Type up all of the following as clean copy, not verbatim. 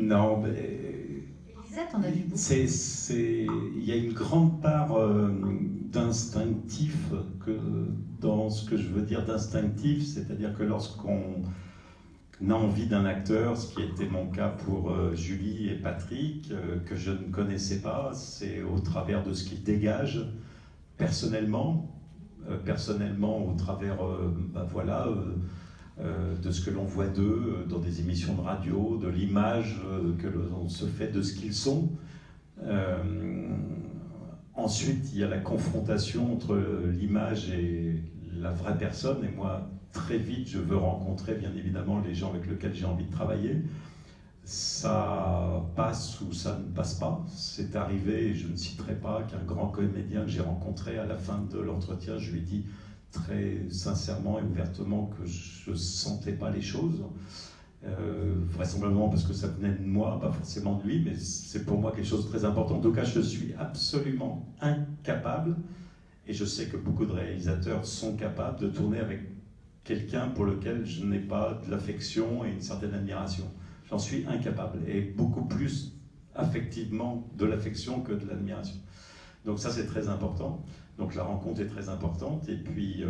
Non, mais... Elisabeth, on a vu beaucoup. Il y a une grande part d'instinctif dans ce que je veux dire d'instinctif, c'est-à-dire que lorsqu'on a envie d'un acteur, ce qui était mon cas pour Julie et Patrick, que je ne connaissais pas, c'est au travers de ce qu'ils dégagent personnellement, au travers de ce que l'on voit d'eux dans des émissions de radio, de l'image que l'on se fait de ce qu'ils sont. Ensuite, il y a la confrontation entre l'image et la vraie personne, et moi, très vite, je veux rencontrer, bien évidemment, les gens avec lesquels j'ai envie de travailler. Ça passe ou ça ne passe pas. C'est arrivé, et je ne citerai pas, qu'un grand comédien que j'ai rencontré à la fin de l'entretien, je lui ai dit très sincèrement et ouvertement que je ne sentais pas les choses. Vraisemblablement parce que ça venait de moi, pas forcément de lui, mais c'est pour moi quelque chose de très important. En tout cas, je suis absolument incapable, et je sais que beaucoup de réalisateurs sont capables de tourner avec quelqu'un pour lequel je n'ai pas de l'affection et une certaine admiration. J'en suis incapable, et beaucoup plus affectivement de l'affection que de l'admiration. Donc ça, c'est très important. Donc la rencontre est très importante, et puis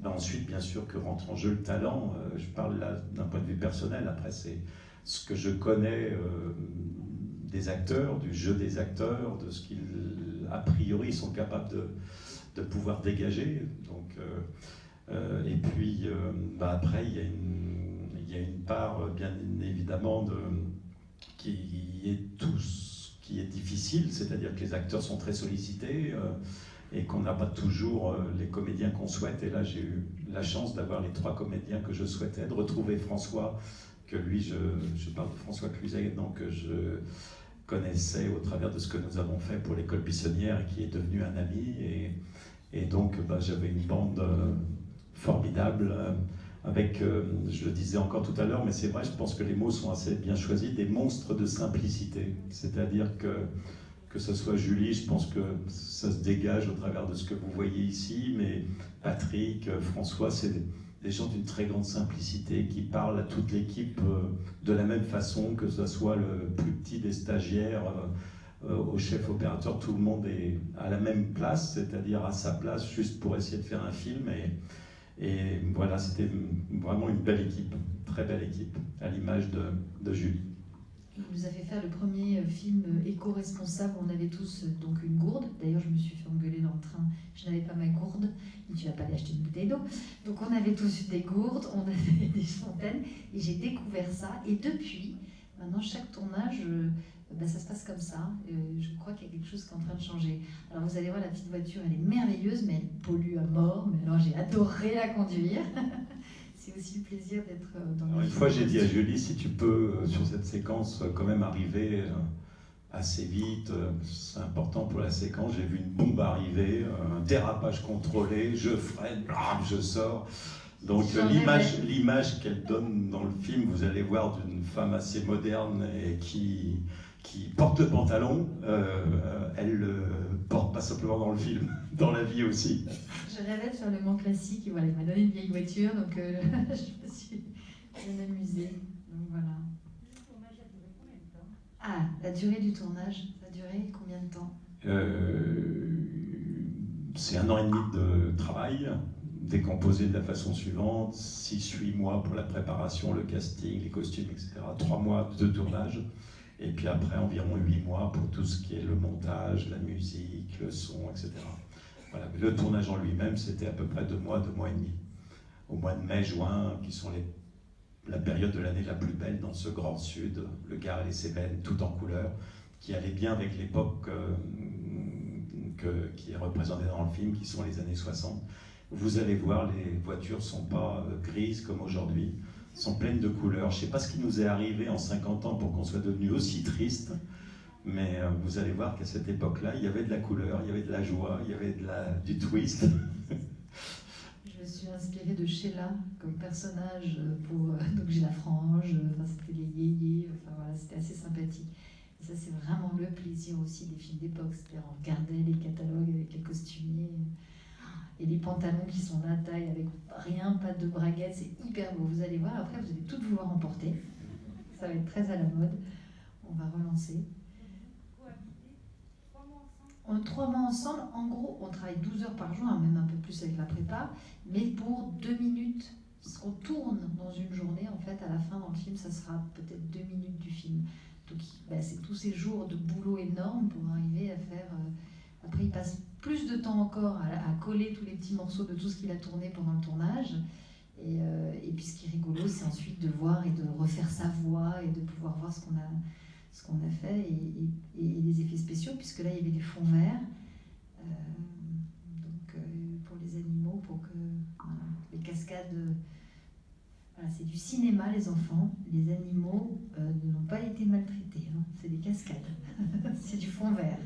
ensuite, bien sûr, que rentre en jeu le talent. Je parle là d'un point de vue personnel, après c'est ce que je connais des acteurs, du jeu des acteurs, de ce qu'ils, a priori, sont capables de pouvoir dégager. Donc, et puis après, il y a une part, bien évidemment, qui est difficile, c'est-à-dire que les acteurs sont très sollicités, et qu'on n'a pas toujours les comédiens qu'on souhaite. Et là, j'ai eu la chance d'avoir les 3 comédiens que je souhaitais, de retrouver François, que lui, je parle de François Cluzet, donc je connaissais au travers de ce que nous avons fait pour l'École Buissonnière, et qui est devenu un ami. Et donc, j'avais une bande formidable, avec, je le disais encore tout à l'heure, mais c'est vrai, je pense que les mots sont assez bien choisis, des monstres de simplicité. C'est-à-dire que ce soit Julie, je pense que ça se dégage au travers de ce que vous voyez ici, mais Patrick, François, c'est des gens d'une très grande simplicité qui parlent à toute l'équipe de la même façon, que ce soit le plus petit des stagiaires au chef opérateur, tout le monde est à la même place, c'est-à-dire à sa place juste pour essayer de faire un film. Et voilà, c'était vraiment une belle équipe, très belle équipe, à l'image de Julie. Il nous a fait faire le premier film éco-responsable où on avait tous donc une gourde. D'ailleurs, je me suis fait engueuler dans le train, je n'avais pas ma gourde. Et tu vas pas aller acheter une bouteille d'eau. Donc on avait tous des gourdes, on avait des fontaines, et j'ai découvert ça. Et depuis, maintenant, chaque tournage, ça se passe comme ça. Je crois qu'il y a quelque chose qui est en train de changer. Alors vous allez voir, la petite voiture, elle est merveilleuse, mais elle pollue à mort. Mais alors j'ai adoré la conduire. C'est aussi le plaisir d'être dans Alors, une fois, j'ai dit à Julie, si tu peux, sur cette séquence, quand même arriver assez vite, c'est important pour la séquence. J'ai vu une bombe arriver, un dérapage contrôlé, je freine, je sors. Donc l'image qu'elle donne dans le film, vous allez voir d'une femme assez moderne et qui porte le pantalon, elle le porte pas simplement dans le film, dans la vie aussi. Je rêvais de faire le Mans classique, et voilà, il m'a donné une vieille voiture, donc je me suis bien amusée. Donc voilà. Le tournage a duré combien de temps ? Ah, la durée du tournage, ça a duré combien de temps ? C'est 1 an et demi de travail, décomposé de la façon suivante: 6-8 mois pour la préparation, le casting, les costumes, etc. 3 mois de tournage. Et puis après, environ 8 mois pour tout ce qui est le montage, la musique, le son, etc. Voilà. Mais le tournage en lui-même, c'était à peu près 2 mois, 2 mois et demi. Au mois de mai, juin, qui sont la période de l'année la plus belle dans ce grand sud, le Gard et les Cévennes, tout en couleur, qui allait bien avec l'époque qui est représentée dans le film, qui sont les années 60. Vous allez voir, les voitures ne sont pas grises comme aujourd'hui, sont pleines de couleurs. Je ne sais pas ce qui nous est arrivé en 50 ans pour qu'on soit devenu aussi triste, mais vous allez voir qu'à cette époque-là, il y avait de la couleur, il y avait de la joie, il y avait du twist. Je me suis inspirée de Sheila comme personnage pour donc j'ai la frange, c'était les yéyés, voilà, c'était assez sympathique. Et ça, c'est vraiment le plaisir aussi des films d'époque, c'est-à-dire on regardait les catalogues avec les costumiers et les pantalons qui sont la taille avec rien, pas de braguettes, c'est hyper beau. Vous allez voir, après vous allez toutes vouloir emporter, ça va être très à la mode. On va relancer. Cohabiter 3 mois ensemble. On 3 mois ensemble, en gros, on travaille 12 heures par jour, hein, même un peu plus avec la prépa, mais pour 2 minutes. Ce qu'on tourne dans une journée, en fait, à la fin dans le film, ça sera peut-être 2 minutes du film. Donc, c'est tous ces jours de boulot énorme pour arriver à faire. Après, il passe plus de temps encore à coller tous les petits morceaux de tout ce qu'il a tourné pendant le tournage. Et puis, ce qui est rigolo, c'est ensuite de voir et de refaire sa voix et de pouvoir voir ce qu'on a fait et les effets spéciaux, puisque là, il y avait des fonds verts. Pour les animaux, pour que les cascades. Voilà, c'est du cinéma, les enfants. Les animaux n'ont pas été maltraités. Hein. C'est des cascades. C'est du fond vert.